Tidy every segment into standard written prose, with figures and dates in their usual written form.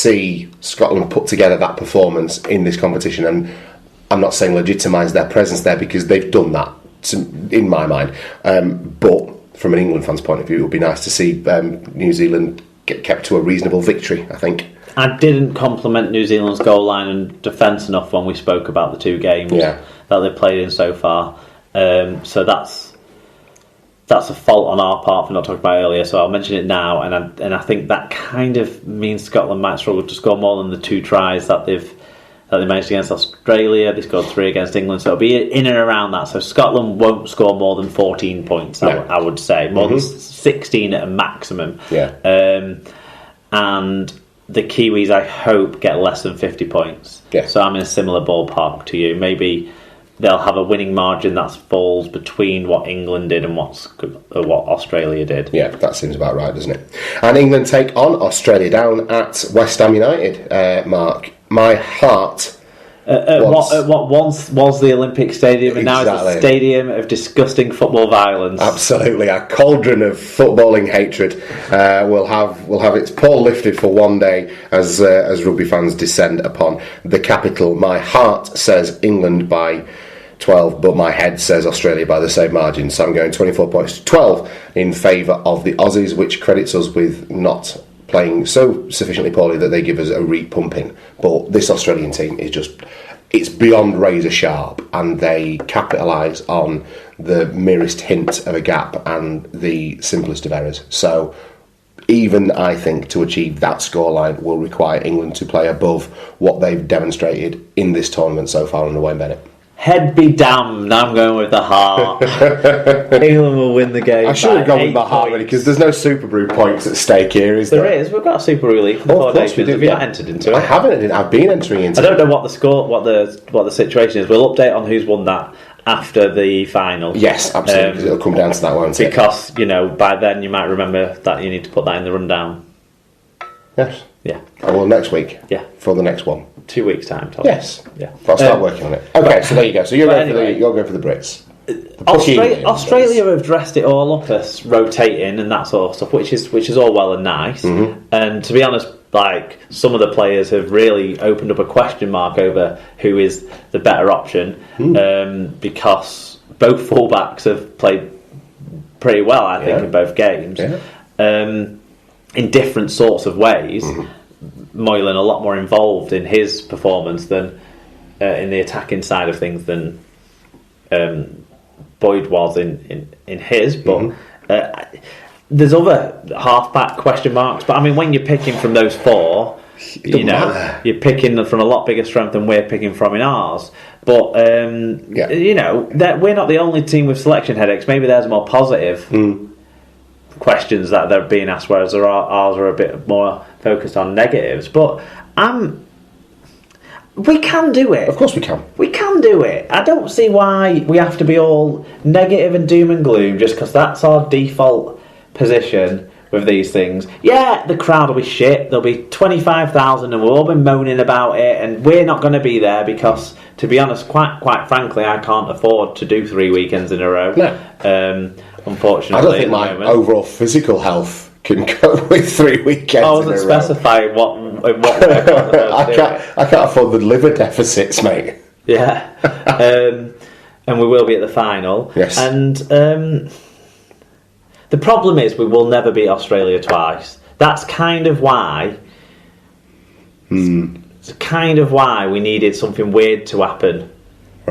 see Scotland put together that performance in this competition, and I'm not saying legitimise their presence there because they've done that, in my mind. But from an England fan's point of view, it would be nice to see New Zealand get kept to a reasonable victory, I think. I didn't compliment New Zealand's goal line and defence enough when we spoke about the 2 games that they've played in so far. So that's a fault on our part for not talking about it earlier, so I'll mention it now. And I think that kind of means Scotland might struggle to score more than the 2 tries that they managed against Australia. They scored 3 against England, so it'll be in and around that. So Scotland won't score more than 14 points, I would say. More than 16 at a maximum. And the Kiwis, I hope, get less than 50 points. So I'm in a similar ballpark to you. Maybe they'll have a winning margin that falls between what England did and what Australia did. Yeah, that seems about right, doesn't it? And England take on Australia down at West Ham United, Mark. My heart... what once was the Olympic Stadium and now is a stadium of disgusting football violence. Absolutely, a cauldron of footballing hatred will have its pall lifted for one day as rugby fans descend upon the capital. My heart says England by 12, but my head says Australia by the same margin. So I'm going 24 points to 12 in favour of the Aussies, which credits us with not playing so sufficiently poorly that they give us a re-pumping. But this Australian team is just... it's beyond razor sharp, and they capitalise on the merest hint of a gap and the simplest of errors. So even, I think, to achieve that scoreline will require England to play above what they've demonstrated in this tournament so far under Wayne Bennett. Head be damned, I'm going with the heart. England will win the game. I should have gone with my heart, really, because there's no Super Brew points at stake here, is there? There is. We've got a Super Brew League for the 4 nations. Have you not entered into it? I haven't. I've been entering into it. I don't know what the score, what the situation is. We'll update on who's won that after the final. Yes, absolutely, because it'll come down to that, won't it? Because, by then you might remember that you need to put that in the rundown. Yes. Yeah. Well, next week. Yeah. For the next one. 2 weeks' time, Tom. Yes. Yeah. I'll start working on it. Okay, so there you go. So you're going for the Brits. Australia have dressed it all up as rotating and that sort of stuff, which is all well and nice. Mm-hmm. And to be honest, some of the players have really opened up a question mark over who is the better option, because both fullbacks have played pretty well, I think, in both games, in different sorts of ways. Mm-hmm. Moylan a lot more involved in his performance than in the attacking side of things than Boyd was in his, but there's other half-back question marks. But I mean, when you're picking from those 4, you're picking from a lot bigger strength than we're picking from in ours. But that we're not the only team with selection headaches. Maybe there's more positive questions that they're being asked, whereas ours are a bit more focused on negatives. But we can do it. Of course we can. We can do it. I don't see why we have to be all negative and doom and gloom just because that's our default position with these things. Yeah, the crowd will be shit. There'll be 25,000 and we'll all be moaning about it, and we're not going to be there because, to be honest, quite frankly, I can't afford to do 3 weekends in a row. No. Unfortunately, I don't think my overall physical health can cope with 3 weekends. I wasn't specifying what I can't afford the liver deficits, mate. Yeah. And we will be at the final. Yes. And the problem is we will never beat Australia twice. That's kind of why. It's kind of why we needed something weird to happen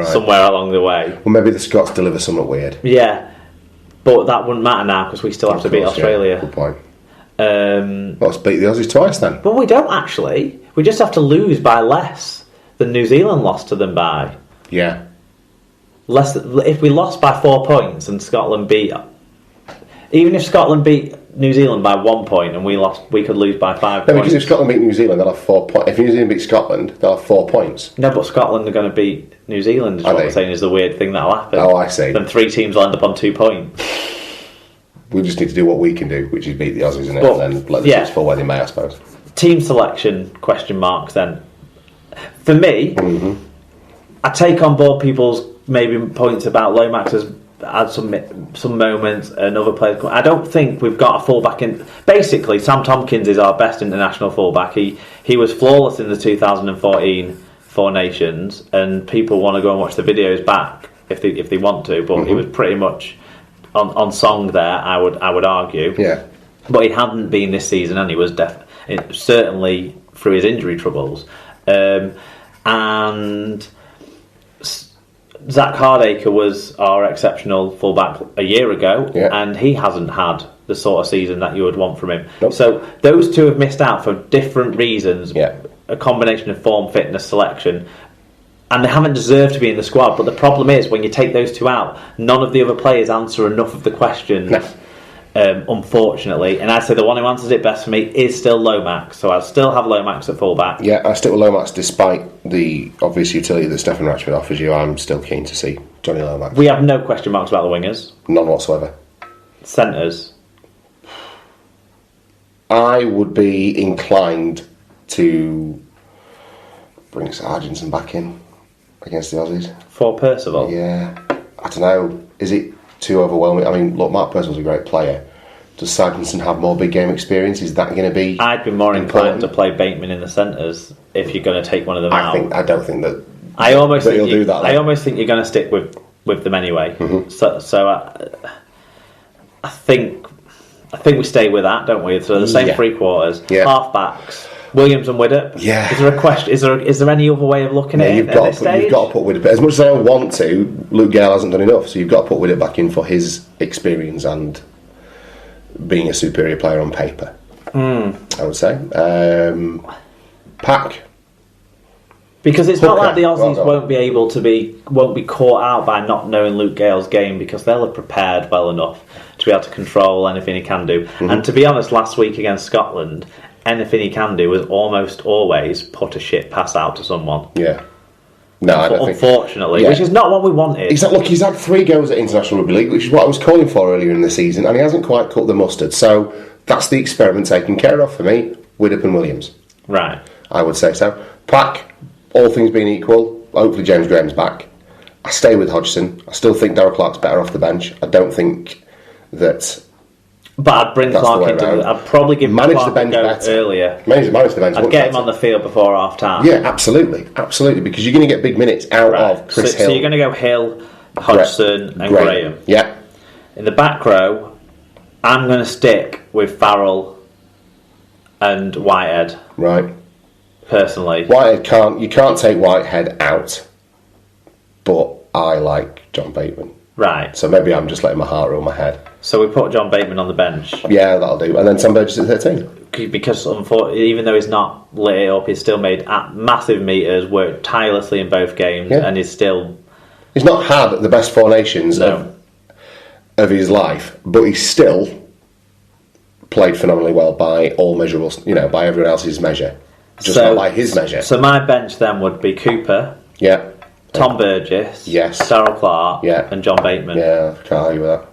somewhere along the way. Well, maybe the Scots deliver something weird. Yeah. But that wouldn't matter now because we still have to beat Australia. Yeah, good point. Let's beat the Aussies twice then. But we don't actually. We just have to lose by less than New Zealand lost to them by. Yeah. If we lost by 4 points and Scotland beat... Even if Scotland beat New Zealand by 1 point and we could lose by 5 points. No, because if Scotland beat New Zealand, they'll have 4 points. If New Zealand beat Scotland, they'll have 4 points. No, but Scotland are going to beat New Zealand, is what I'm saying, is the weird thing that'll happen. Oh, I see. Then 3 teams will end up on 2 points. We just need to do what we can do, which is beat the Aussies, and then let the chips fall where they may, I suppose. Team selection, question marks then. For me, I take on board people's maybe points about Lomax had some moments, and other players. I don't think we've got a fullback in. Basically, Sam Tompkins is our best international fullback. He was flawless in the 2014 Four Nations, and people want to go and watch the videos back if they want to. But he was pretty much on song there. I would argue. Yeah. But he hadn't been this season, and he was certainly through his injury troubles. And Zach Hardacre was our exceptional fullback a year ago, and he hasn't had the sort of season that you would want from him. Nope. So those two have missed out for different reasons. Yeah. A combination of form, fitness, selection, and they haven't deserved to be in the squad. But the problem is, when you take those two out, none of the other players answer enough of the questions. No. Unfortunately, and I'd say the one who answers it best for me is still Lomax, so I still have Lomax at fullback. Yeah, I stick with Lomax despite the obvious utility that Stefan Ratchford offers you. I'm still keen to see Johnny Lomax. We have no question marks about the wingers. None whatsoever. Centres. I would be inclined to bring Sargentson back in against the Aussies. For Percival? Yeah. I don't know. Is it too overwhelming? I mean, look, Mark Percival's a great player. Does Sargentson have more big game experience? Is that going to be? I'd be more inclined to play Bateman in the centres if you're going to take one of them out. I don't think that. I almost think do that. I almost think you're going to stick with them anyway. Mm-hmm. So I think we stay with that, don't we? So the same three quarters, half-backs, Williams and Widdop. Yeah. Is there a question? Is there any other way of looking at it at this stage? You've got to put Widdop. As much as I want to, Luke Gale hasn't done enough, so you've got to put Widdop back in for his experience and being a superior player on paper. I would say. Pack. Because it's not like the Aussies won't be caught out by not knowing Luke Gale's game, because they'll have prepared well enough to be able to control anything he can do. Mm-hmm. And to be honest, last week against Scotland, anything he can do is almost always put a shit pass out to someone. Yeah. No, I don't unfortunately, which is not what we wanted. Look, he's had 3 goes at International Rugby League, which is what I was calling for earlier in the season, and he hasn't quite cut the mustard. So that's the experiment taken care of for me. Widdop and Williams. Right. I would say so. Pack, all things being equal, hopefully James Graham's back. I stay with Hodgson. I still think Darryl Clark's better off the bench. I don't think that. But I'd bring Clark into. I'd probably give Manage Clark the bench a go better. Earlier. Manage the bench. I'd get him on the field before half time. Yeah, absolutely, because you're going to get big minutes out of Chris Hill. So you're going to go Hill, Hodgson, and Graham. Yeah. In the back row, I'm going to stick with Farrell and Whitehead. Right. Personally, Whitehead you can't take Whitehead out, but I like John Bateman. Right. So maybe I'm just letting my heart rule my head. So we put John Bateman on the bench. Yeah, that'll do. And then Sam Burgess at 13. Because even though he's not lit it up, he's still made massive metres, worked tirelessly in both games, and he's still. He's not had the best Four Nations of his life, but he's still played phenomenally well by all measurables. By everyone else's measure. Just not by his measure. So my bench then would be Cooper. Yeah. Tom Burgess. Yes. Darryl Clark. Yeah. And John Bateman. Yeah, can't argue with that.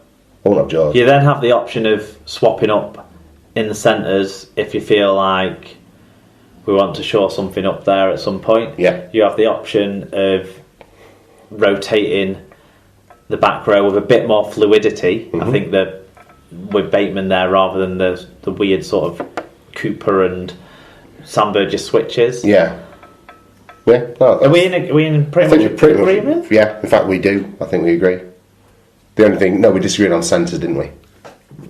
I won't have George. You then have the option of swapping up in the centres if you feel like we want to shore something up there at some point. Yeah. You have the option of rotating the back row with a bit more fluidity. Mm-hmm. I think that with Bateman there rather than the weird sort of Cooper and Sam Burgess switches. Yeah. Yeah. No, are we in pretty much agreement? Yeah, in fact we do. I think we agree. The only thing, we disagreed on centres, didn't we?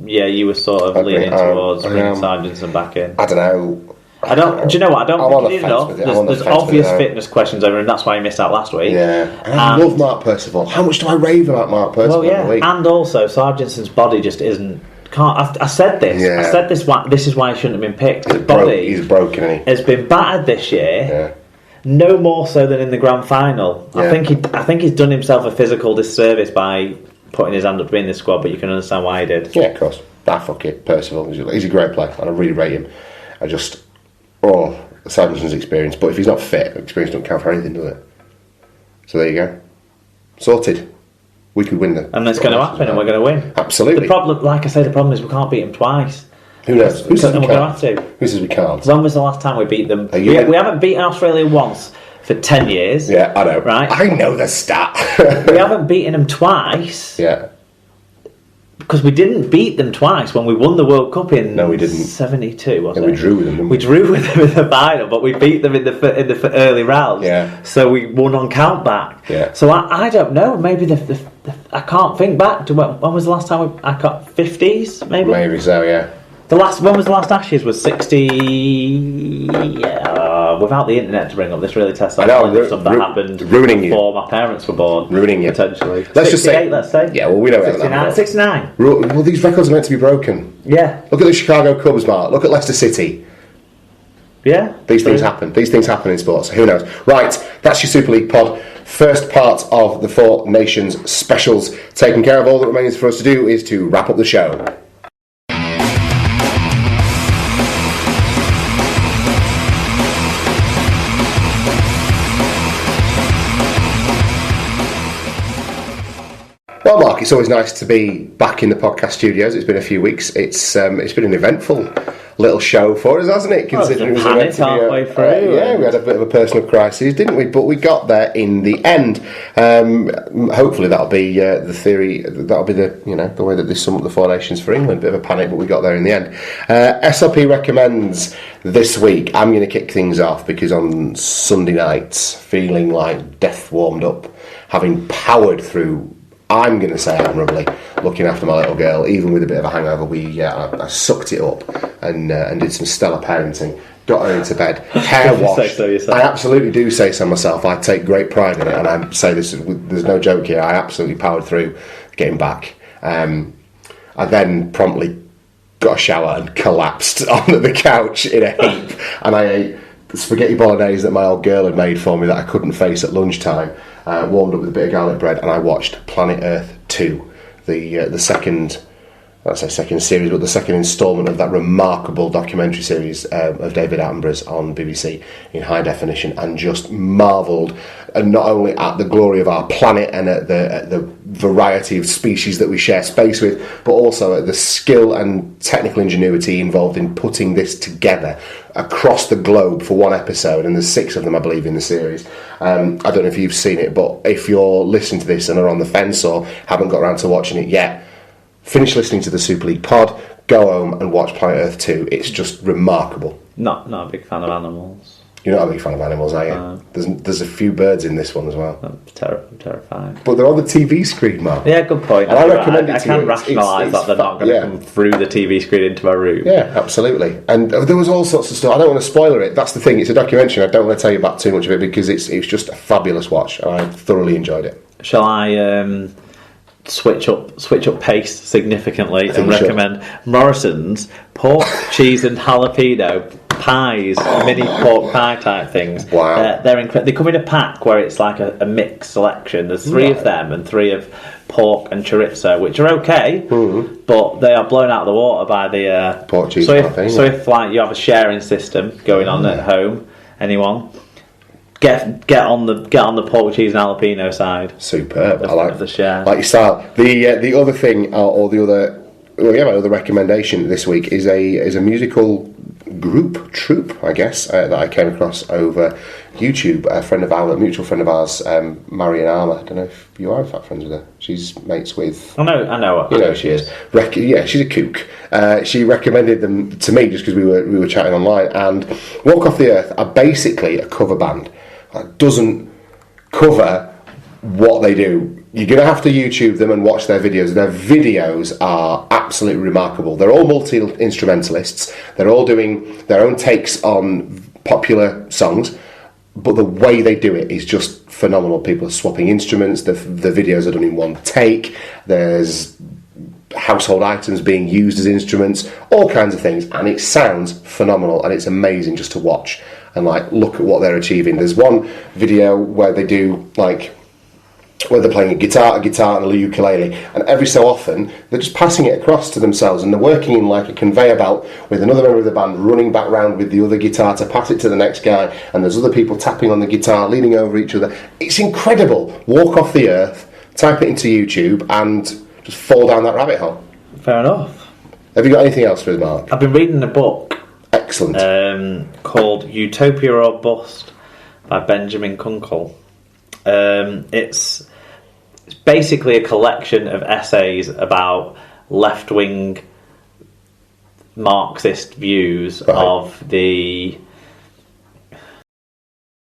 Yeah, you were sort of leaning towards bringing Sargentson back in. I don't know. Do you know what? I don't think you did enough. There's obvious fitness questions over, and that's why you missed out last week. Yeah, and I love Mark Percival. How much do I rave about Mark Percival? Well, yeah, and also Sargentson's body just isn't. I said this. Yeah. I said this. This is why he shouldn't have been picked. His body, he's broken. Isn't he? Has been battered this year. Yeah. No more so than in the grand final. Yeah. I think he's done himself a physical disservice by putting his hand up to be in this squad. But you can understand why he did. Yeah, of course. Fuck it, Percival. He's a great player, and I really rate him. I just Sargentson's experience. But if he's not fit, experience don't count for anything, does it? So there you go. Sorted. We could win and it's going to happen, and we're going to win. Absolutely. The problem, like I say, the problem is we can't beat them twice. Who knows? Who says we can't? We're going to have to. Who says we can't? When was the last time we beat them? We haven't beaten Australia once for 10 years. Yeah, I know. Right? I know the stat. We haven't beaten them twice. Yeah. Because we didn't beat them twice when we won the World Cup in No, we didn't. 72, wasn't Yeah, it? we drew with them, didn't we? drew with them in the final, but we beat them in the early rounds. Yeah. So we won on countback. Yeah. So I don't know. Maybe I can't think back to when was the last time I got 50s. Maybe so. Yeah. When was the last Ashes? Was 60? Yeah, without the internet to bring up, this really tests stuff that happened ruining before my parents were born. Ruining you. Potentially. Let's just say. Let's say. Yeah, well, we know it. 69. Well, these records are meant to be broken. Yeah. Look at the Chicago Cubs, Mark. Look at Leicester City. Yeah. These things happen. These things happen in sports. Who knows? Right, that's your Super League pod. First part of the Four Nations specials taken care of. All that remains for us to do is to wrap up the show. Well, Mark, it's always nice to be back in the podcast studios. It's been a few weeks. It's been an eventful little show for us, hasn't it? Considering it was meant to be halfway through. Yeah, we had a bit of a personal crisis, didn't we? But we got there in the end. Hopefully, that'll be the theory. That'll be the way that they sum up the Four Nations for England. Bit of a panic, but we got there in the end. SLP recommends this week. I'm going to kick things off because on Sunday nights, feeling like death warmed up, having powered through. I'm going to say admirably, looking after my little girl, even with a bit of a hangover. I sucked it up and did some stellar parenting. Got her into bed, hair washed. I absolutely do say so myself. I take great pride in it, and I say this. There's no joke here. I absolutely powered through getting back. I then promptly got a shower and collapsed onto the couch in a heap, and I ate the spaghetti bolognese that my old girl had made for me that I couldn't face at lunchtime. Warmed up with a bit of garlic bread, and I watched Planet Earth 2, the second, I'd say second series, but the second instalment of that remarkable documentary series of David Attenborough's on BBC in high definition, and just marvelled, and not only at the glory of our planet and at the variety of species that we share space with, but also at the skill and technical ingenuity involved in putting this together across the globe for one episode, and there's 6 of them, I believe, in the series. I don't know if you've seen it, but if you're listening to this and are on the fence or haven't got around to watching it yet, finish listening to the Super League pod, go home and watch Planet Earth 2. It's just remarkable. Not a big fan of animals. You're not a big fan of animals, are you? There's a few birds in this one as well. I'm terrified. But they're on the TV screen, Mark. Yeah, good point. And I recommend it I to can you. rationalise that they're not going to come through the TV screen into my room. Yeah, absolutely. And there was all sorts of stuff. I don't want to spoiler it. That's the thing. It's a documentary. I don't want to tell you about too much of it because it's just a fabulous watch. And I thoroughly enjoyed it. Shall I switch up pace significantly and recommend Morrison's pork, cheese and jalapeno pies, mini pork pie type things. Wow. They're incredible. They come in a pack where it's like a mixed selection. There's 3 of them and 3 of pork and chorizo, which are okay, but they are blown out of the water by the pork cheese. So if like you have a sharing system going on at home, anyone get on the pork, cheese and jalapeno side. Superb. I like the share. Like your style. The other thing or the other. Well, yeah, my other recommendation this week is a musical troupe, I guess, that I came across over YouTube. A mutual friend of ours, Marion Armour. I don't know if you are in fact friends with her. She's mates with. I know. You know who she is. Yeah, she's a kook. She recommended them to me just because we were chatting online. And Walk Off the Earth are basically a cover band. It doesn't cover what they do. You're going to have to YouTube them and watch their videos. Their videos are absolutely remarkable. They're all multi-instrumentalists. They're all doing their own takes on popular songs, but the way they do it is just phenomenal. People are swapping instruments. The videos are done in one take. There's household items being used as instruments, all kinds of things, and it sounds phenomenal, and it's amazing just to watch and look at what they're achieving. There's one video where they do where they're playing a guitar and a ukulele, and every so often they're just passing it across to themselves, and they're working in a conveyor belt with another member of the band running back round with the other guitar to pass it to the next guy, and there's other people tapping on the guitar, leaning over each other. It's incredible. Walk Off the Earth, type it into YouTube and just fall down that rabbit hole. Fair enough. Have you got anything else for us, Mark? I've been reading a book Excellent. called Utopia or Bust by Benjamin Kunkel. It's basically a collection of essays about left-wing Marxist views of the